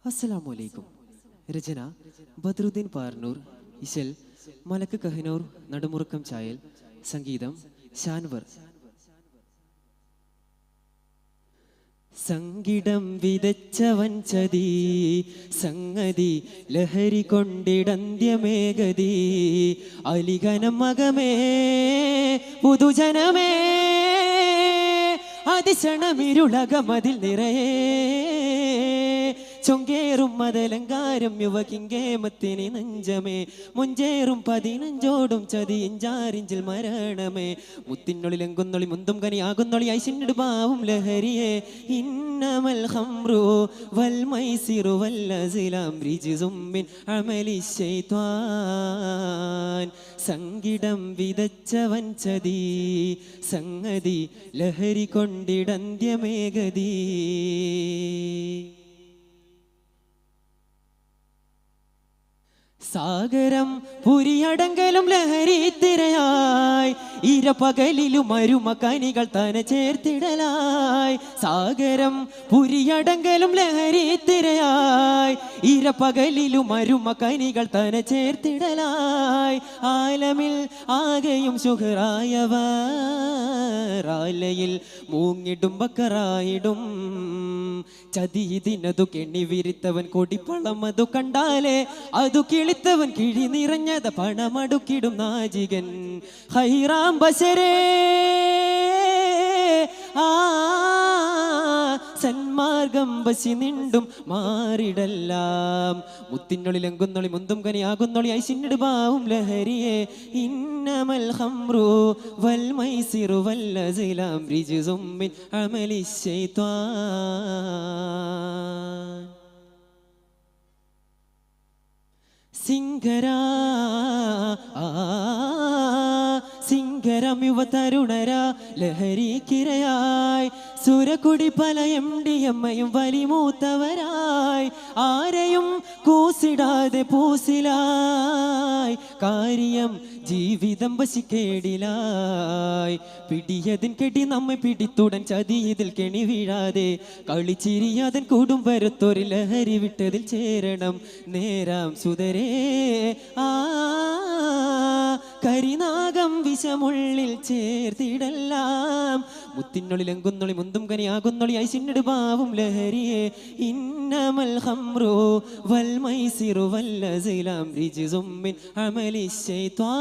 അസ്സലാമു അലൈക്കും. രചന ബദ്രുദ്ദീൻ പാർനൂർ. ഇശൽ മലക്ക് കഹനൂർ നടുമുറുക്കം ചായൽ. സംഗീതം ഷാൻവർ. സങ്കിടം വിതച്ചവൻ ചതി സംഗതി ലഹരി കൊണ്ടിടന്ത്യമേഗതി അലികനം മകമേ പുതുജനമേ അതിശണമിരുളകമതിൽ നിറയേ ചൊങ്കേറും മതലങ്കാരം യുവകിങ്കേമത്തിന് നെഞ്ചമേ മുഞ്ചേറും 15 ചതിയിഞ്ചാറിഞ്ചിൽ മരണമേ മുത്തിനുള്ളിൽ എങ്കുന്നൊളി മുന്തും കനിയാകുന്നൊളി ഐശിന്നിട് പാവും ലഹരിയെ ഇന്നമൽ ഖംറു വൽ മൈസിറു വൽ അസ്ലാം റിജ്സും മിൻ അമലി ശൈത്വാൻ. സങ്കിടം വിതച്ചവൻ ചതി സംഗതി ലഹരി കൊണ്ടിടന്ത്യമേഗതി. സാഗരം പുരിയടങ്കലും ലഹരി തിരയായി ഇരപകലിലും അരുമകനികൾ തന്നെ ചേർത്തിടലായി. സാഗരം പുരിയടങ്കലും ലഹരി തിരയായി ഇരപകലിലും അരുമകനികൾ തന്നെ ചേർത്തിടലായി. ആലമിൽ ആകെയും ശുഹറായവർ ആലയിൽ മൂങ്ങിടും ബക്കറായിടും ചതിയിതിനതു കെണ്ണി വിരിത്തവൻ കൊടിപ്പളം അതു കണ്ടാലേ അതു കിളിത്തവൻ കിഴി നിറഞ്ഞത് പണമടുക്കിടും നാജികൻ ഹൈറാം ബശരേ സന്മാർഗം ബസി നിണ്ടും മാറിടല്ലാം. മുത്തിനുള്ളിൽ എങ്കുന്നൊളി മുന്തും കനിയാകുന്നൊളി ഐശിന്നിട് പാവും ലഹരിയെ ഇന്നമൽ ഖംറു വൽ മൈസിറു വൽ അസ്ലാം റിജ്സും മിൻ അമലി ശൈത്വാൻ. സിംഗരാ സിംഗരം യുവ തരുണര ലഹരിക്കിരയായി സുരകുടി പല എംഡിയമ്മയും വലിമൂത്തവരായി ആരെയും കൂസിടാതെ പൂസിലായി കാര്യം ജീവിതം വശിക്കേടിലായി. പിടിയതിൻ കെടി നമ്മെ പിടിത്തുടൻ ചതി ഇതിൽ കെണി വീഴാതെ കളിച്ചിരിയാതൻ കൂടുംബരത്തൊരു ലഹരി വിട്ടതിൽ ചേരണം നേരാം സുതരേ. കരിനാഗം വിഷമുള്ളിൽ ചേർത്തിടല്ലാം. മുത്തിനുള്ളിൽ എങ്കുന്നൊളി മുന്തും കനിയാകുന്നൊളി ഐശിന്നിട് പാവും ലഹരിയെ ഇന്നമൽ ഖംറു വൽ മൈസിറു വൽ അസ്ലാം റിജ്സും മിൻ അമലി ശൈത്വാൻ.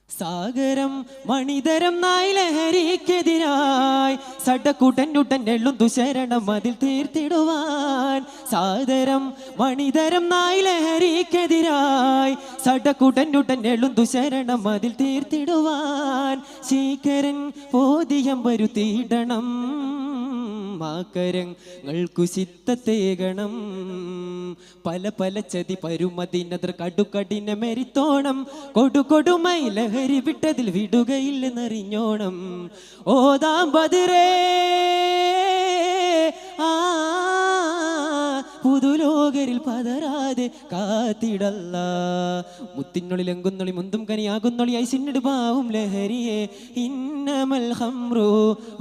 സാഗരം മണിതരം നായി ലഹരിക്കെതിരായി സടക്കൂട്ടൻ എള്ളും തുശരണം അതിൽ തീർത്തിടുവാൻ. സാദരം മണിതരം നായി ലഹരിക്കെതിരായി സടക്കൂട്ടൻ എള്ളും തുശരണം അതിൽ തീർത്തിടുവാൻ. ശീകരൻ പോതിയം വരുത്തിയിടണം മാക്കരങ്ങൾക്കു ചിത്തത്തേകണം. പല പല ചതി പരുമതിനത്ര കടുകടിന മെരിത്തോണം കൊടുകൊടുമൈ ലഹരി വിട്ടതിൽ വിടുകയില്ലെന്നറിഞ്ഞോണം. ഓതാം ബദറേ പുതുലോകരിൽ പതരാതെ കാത്തിടല്ല. മുത്തിനുള്ളിൽ എങ്കുന്നൊളി മുന്തും കനിയാകുന്നൊളി ഐശിന്നിട് പാവും ലഹരിയെ ഇന്നമൽ ഖംറു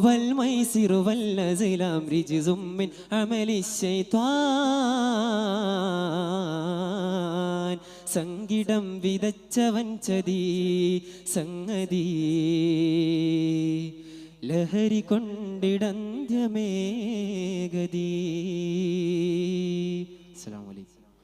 വൽ മൈസിറു വൽ അസ്ലാം റിജ്സും മിൻ അമലി ശൈത്വാൻ. സങ്കിടം വിതച്ചവൻ ചതി സംഗതി ലഹരി കൊണ്ടിടന്ത്യമേഗതി.